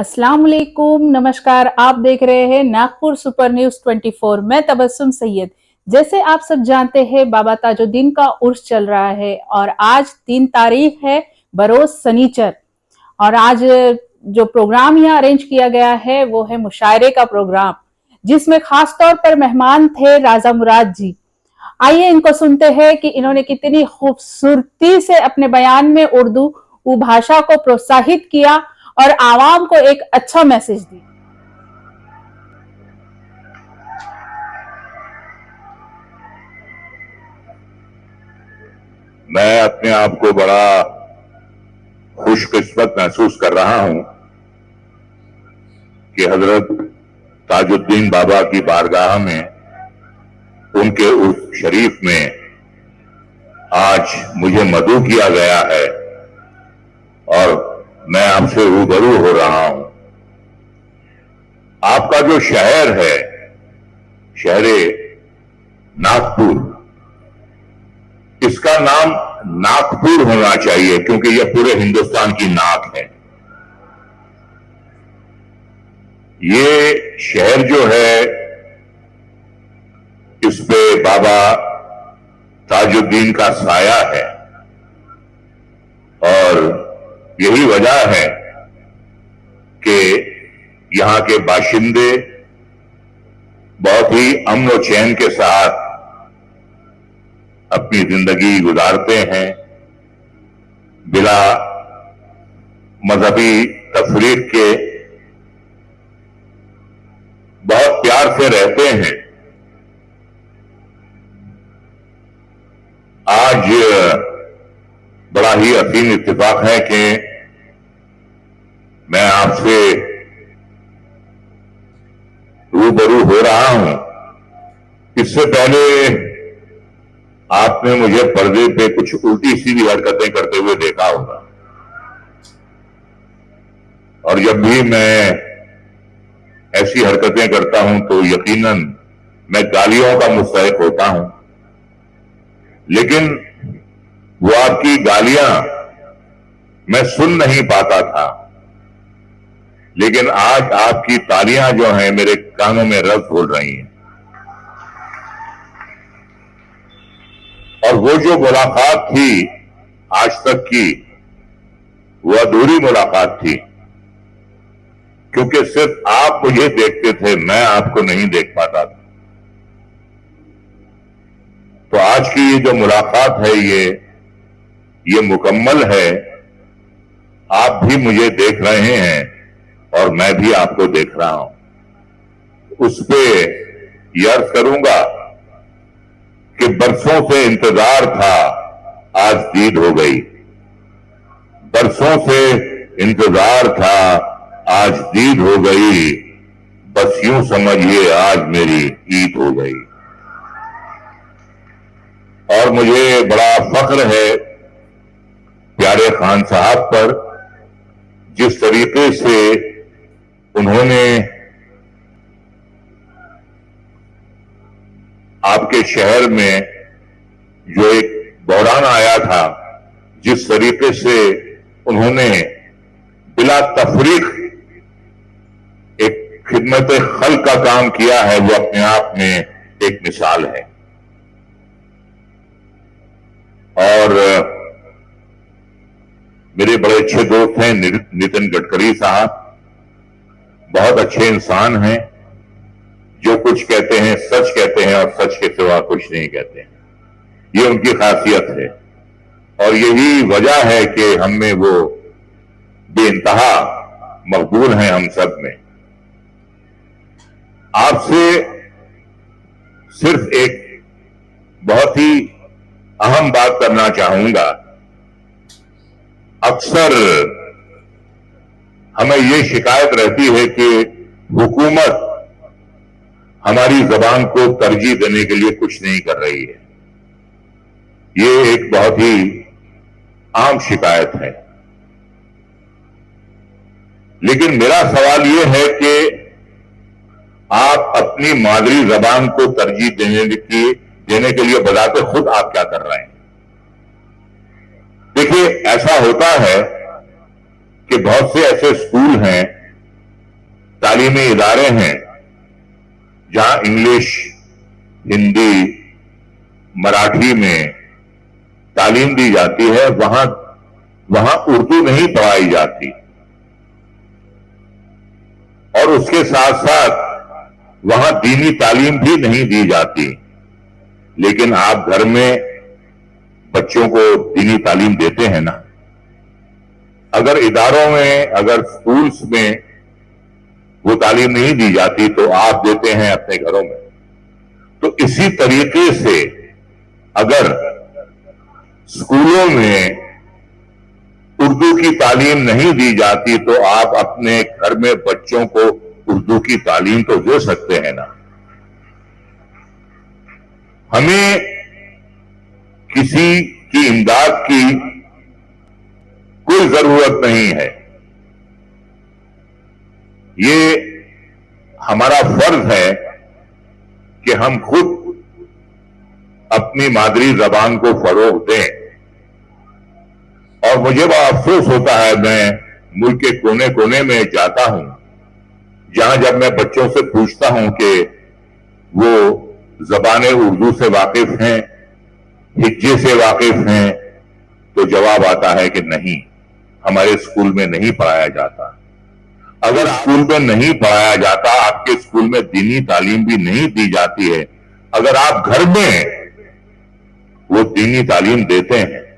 अस्सलाम वालेकुम, नमस्कार। आप देख रहे हैं नागपुर सुपर न्यूज 24। मैं तबस्सुम सैयद। जैसे आप सब जानते हैं, बाबा ताजुद्दीन का उर्स चल रहा है और आज 3 तारीख है, बरोज सनीचर। और आज जो प्रोग्राम यहाँ अरेंज किया गया है वो है मुशायरे का प्रोग्राम, जिसमें खास तौर पर मेहमान थे राजा मुराद जी। आइए इनको सुनते हैं कि इन्होंने कितनी खूबसूरती से अपने बयान में उर्दू भाषा को प्रोत्साहित किया और आवाम को एक अच्छा मैसेज दिया। मैं अपने आप को बड़ा खुशकिस्मत महसूस कर रहा हूं कि हजरत ताजुद्दीन बाबा की बारगाह में, उनके उस शरीफ में आज मुझे मदऊ किया गया है और मैं आपसे रूबरू हो रहा हूं। आपका जो शहर है, शहरे नागपुर, इसका नाम नागपुर होना चाहिए क्योंकि यह पूरे हिंदुस्तान की नाक है। ये शहर जो है, इस पे बाबा ताजुद्दीन का साया है और यही वजह है कि यहां के बाशिंदे बहुत ही अमन और चैन के साथ अपनी जिंदगी गुजारते हैं, बिला मजहबी तफरीक के बहुत प्यार से रहते हैं। आज बड़ा ही हसीन इत्तेफाक है कि मैं आपसे रूबरू हो रहा हूं। इससे पहले आपने मुझे पर्दे पे कुछ उल्टी सीधी हरकतें करते हुए देखा होगा और जब भी मैं ऐसी हरकतें करता हूं तो यकीनन मैं गालियों का मुस्तहिक होता हूं, लेकिन वो आपकी गालियां मैं सुन नहीं पाता था, लेकिन आज आपकी तालियां जो हैं मेरे कानों में रस घोल रही हैं। और वो जो मुलाकात थी आज तक की, वो अधूरी मुलाकात थी क्योंकि सिर्फ आप मुझे देखते थे, मैं आपको नहीं देख पाता था। तो आज की ये जो मुलाकात है ये मुकम्मल है। आप भी मुझे देख रहे हैं और मैं भी आपको देख रहा हूं। उस पे ये अर्ज करूंगा कि बरसों से इंतजार था, आज दीद हो गई। बरसों से इंतजार था, आज दीद हो गई। बस यूं समझिए आज मेरी ईद हो गई। और मुझे बड़ा फख्र है प्यारे खान साहब पर, जिस तरीके से उन्होंने आपके शहर में जो एक बहरान आया था, जिस तरीके से उन्होंने बिला तफरीक एक खिदमत खल्क का काम किया है, वो अपने आप में एक मिसाल है। और मेरे बड़े अच्छे दोस्त हैं नितिन गडकरी साहब, बहुत अच्छे इंसान हैं, जो कुछ कहते हैं सच कहते हैं और सच के सिवा कुछ नहीं कहते हैं। ये उनकी खासियत है और यही वजह है कि हम में वो बेइंतहा मकबूल हैं हम सब में। आपसे सिर्फ एक बहुत ही अहम बात करना चाहूंगा। अक्सर हमें ये शिकायत रहती है कि हुकूमत हमारी जबान को तरजीह देने के लिए कुछ नहीं कर रही है। ये एक बहुत ही आम शिकायत है, लेकिन मेरा सवाल ये है कि आप अपनी मादरी जबान को तरजीह देने के लिए बजाते खुद आप क्या कर रहे हैं? देखिए, ऐसा होता है कि बहुत से ऐसे स्कूल हैं तालीमी इदारे हैं जहां इंग्लिश, हिंदी, मराठी में तालीम दी जाती है, वहां उर्दू नहीं पढ़ाई जाती, और उसके साथ साथ वहां दीनी तालीम भी नहीं दी जाती। लेकिन आप घर में बच्चों को दीनी तालीम देते हैं ना? अगर इदारों में, अगर स्कूल्स में वो तालीम नहीं दी जाती तो आप देते हैं अपने घरों में। तो इसी तरीके से अगर स्कूलों में उर्दू की तालीम नहीं दी जाती तो आप अपने घर में बच्चों को उर्दू की तालीम तो दे सकते हैं ना? हमें किसी की इमदाद की कोई जरूरत नहीं है। ये हमारा फर्ज है कि हम खुद अपनी मादरी जबान को फरोग दें। और मुझे बड़ा अफसोस होता है, मैं मुल्क के कोने कोने में जाता हूं, जहां जब मैं बच्चों से पूछता हूं कि वो ज़बान उर्दू से वाकिफ हैं, हिज्जे से वाकिफ हैं, तो जवाब आता है कि नहीं, हमारे स्कूल में नहीं पढ़ाया जाता। अगर स्कूल में नहीं पढ़ाया जाता, आपके स्कूल में दीनी तालीम भी नहीं दी जाती है, अगर आप घर में वो दीनी तालीम देते हैं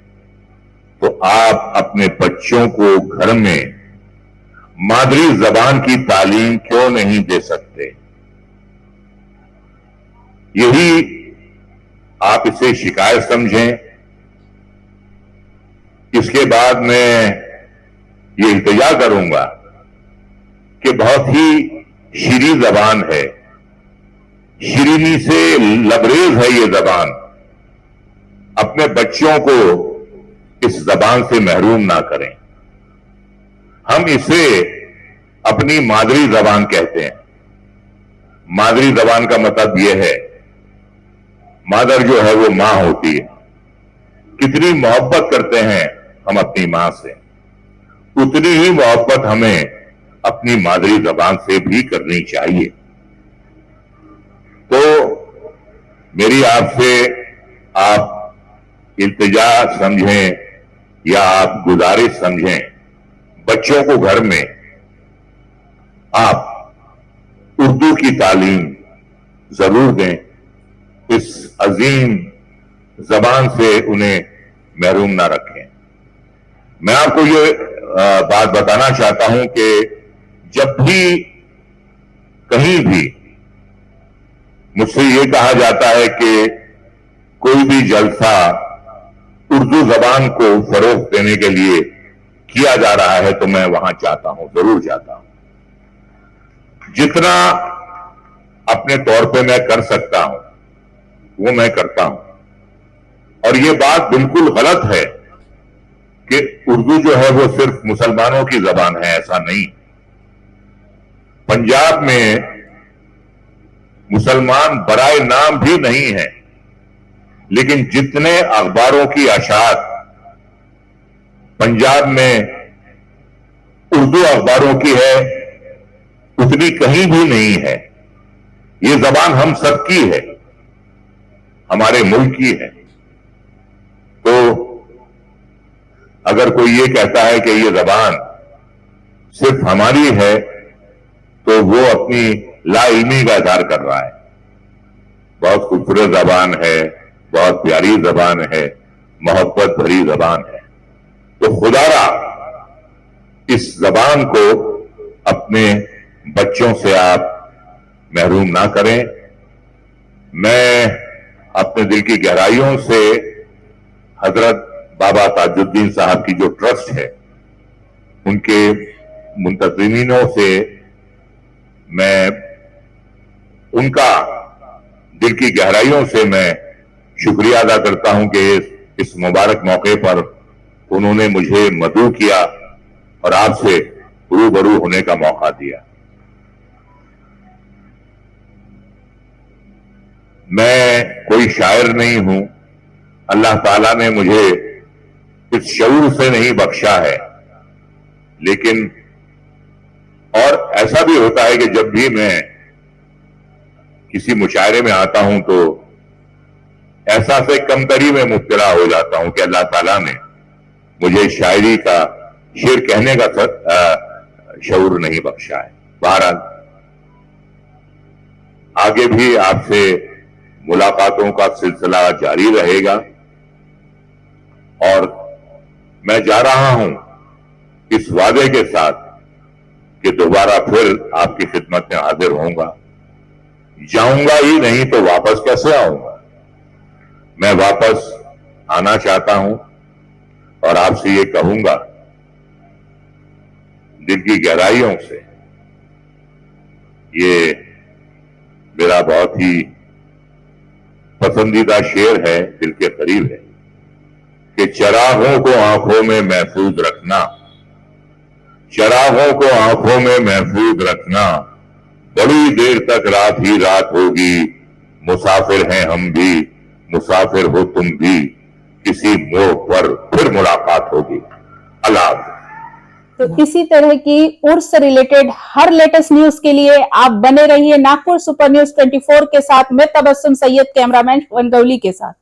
तो आप अपने बच्चों को घर में मादरी जबान की तालीम क्यों नहीं दे सकते? यही आप इसे शिकायत समझें। इसके बाद मैं ये इल्तिजा करूंगा कि बहुत ही शीरीं जबान है, शीरीनी से लबरेज है ये जबान। अपने बच्चों को इस जबान से महरूम ना करें। हम इसे अपनी मादरी जबान कहते हैं। मादरी जबान का मतलब यह है, मादर जो है वो मां होती है। कितनी मोहब्बत करते हैं हम अपनी मां से, उतनी ही मोहब्बत हमें अपनी मादरी जबान से भी करनी चाहिए। तो मेरी आपसे आप इल्तिजा समझें या आप गुजारिश समझें, बच्चों को घर में आप उर्दू की तालीम जरूर दें। इस अजीम जबान से उन्हें महरूम ना रखें। मैं आपको ये बात बताना चाहता हूं कि जब भी कहीं भी मुझसे ये कहा जाता है कि कोई भी जलसा उर्दू जबान को फरोग देने के लिए किया जा रहा है तो मैं वहां जाता हूं, जरूर जाता हूं। जितना अपने तौर पे मैं कर सकता हूं वो मैं करता हूं। और ये बात बिल्कुल गलत है कि उर्दू जो है वो सिर्फ मुसलमानों की जबान है, ऐसा नहीं। पंजाब में मुसलमान बराए नाम भी नहीं है, लेकिन जितने अखबारों की अशात पंजाब में उर्दू अखबारों की है उतनी कहीं भी नहीं है। ये जबान हम सबकी है, हमारे मुल्क की है। तो अगर कोई ये कहता है कि ये जबान सिर्फ हमारी है तो वो अपनी लाइल्मी का इज़हार कर रहा है। बहुत खूबसूरत जबान है, बहुत प्यारी जबान है, मोहब्बत भरी जबान है। तो खुदारा इस जबान को अपने बच्चों से आप महरूम ना करें। मैं अपने दिल की गहराइयों से हजरत बाबा ताजुद्दीन साहब की जो ट्रस्ट है उनके मुंतज़िमीनों से मैं उनका दिल की गहराइयों से मैं शुक्रिया अदा करता हूं कि इस मुबारक मौके पर उन्होंने मुझे मदऊ किया और आपसे रूबरू होने का मौका दिया। मैं कोई शायर नहीं हूं, अल्लाह ताला ने मुझे इस शऊर से नहीं बख्शा है, लेकिन اور ایسا بھی ہوتا ہے کہ جب بھی میں کسی مشاعرے میں آتا ہوں تو احساس کمتری میں مبتلا ہو جاتا ہوں کہ اللہ تعالیٰ نے مجھے شاعری کا شعر کہنے کا شعور نہیں بخشا ہے. بہرحال آگے بھی آپ سے ملاقاتوں کا سلسلہ جاری رہے گا اور میں جا رہا ہوں اس وعدے کے ساتھ کہ دوبارہ پھر آپ کی خدمت میں حاضر ہوں گا. جاؤں گا ہی نہیں تو واپس کیسے آؤں گا؟ میں واپس آنا چاہتا ہوں اور آپ سے یہ کہوں گا دل کی گہرائیوں سے. یہ میرا بہت ہی پسندیدہ شعر ہے, دل کے قریب ہے کہ چراغوں کو آنکھوں میں محفوظ رکھنا, چراغوں کو آنکھوں میں محفوظ رکھنا, بڑی دیر تک رات ہی رات ہوگی, مسافر ہیں ہم بھی, مسافر ہو تم بھی, کسی موڑ پر پھر ملاقات ہوگی. اللہ حافظ. تو اسی طرح کی عرس سے ریلیٹڈ ہر لیٹسٹ نیوز کے لیے آپ بنے رہیے ناگپور سپر نیوز 24 کے ساتھ. میں تبسم سید, کیمرہ مین ونگولی کے ساتھ.